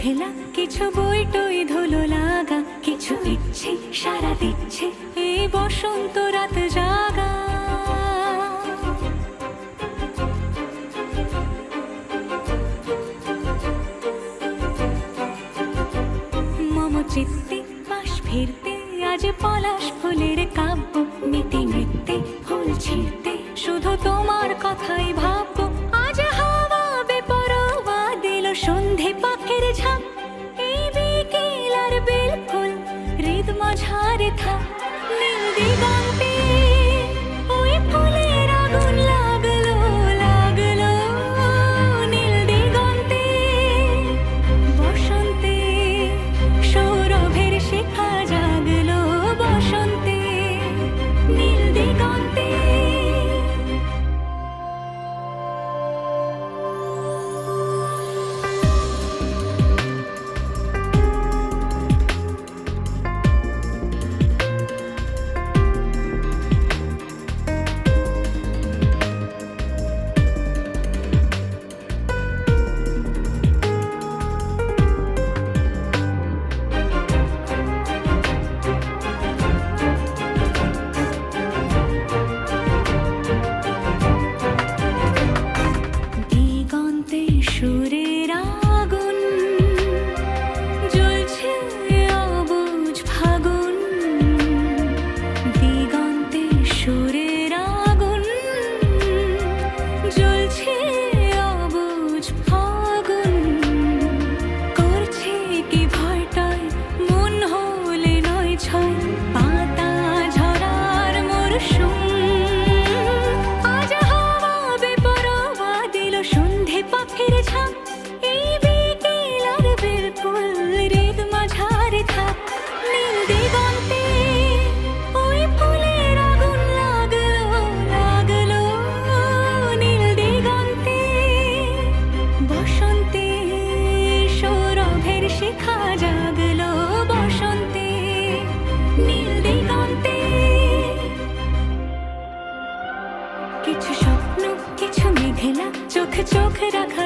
মেঘলা, কিছু বই টই ধুলো লাগা, কিছু ইচ্ছে সারা দিচ্ছে এই বসন্ত রাত জাগা। মম চিত্তে পাশ ফিরতে আজ পলাশ ফুলের কাব্য, নীতি নৃত্যে ফুল ছিঁড়তে শুধু তোমার কথাই ভাববো। আজ হাওয়া বেপরোয়া দিল সন্ধে পাখির ঝাঁক, এই বিকেল আর বেল ফুল হৃদ মাঝারে থাক। নীল দিগন্তে ওই ফুলের আগুন লাগলো লাগলো, নীল দিগন্তে বসন্তে সৌরভের শিখা জাগলো, বসন্তে নীল দিগন্তে। দিগন্তে সুরের আগুন জ্বলছে অবুঝ ফাগুন, দিগন্তে সুরের আগুন জ্বলছে অবুঝ ফাগুন। করছে কি ভয়টায় মন হলে নয় ছয়, পাতা ঝরার মরশুম। আজ হাওয়া বেপরোয়া দিল সন্ধে পাখির ঝাঁক, এই বিকেল আর বেল ফুল হৃদ মাঝারে থাক। নীল দিগন্তে ওই ফুলের আগুন লাগলো লাগলো, নীল দিগন্তে বসন্তে সৌরভের শিখা জাগলো, বসন্তে নীল দিগন্তে। কিছু স্বপ্ন কিছু মেঘলা, চোখ চোখ রাখা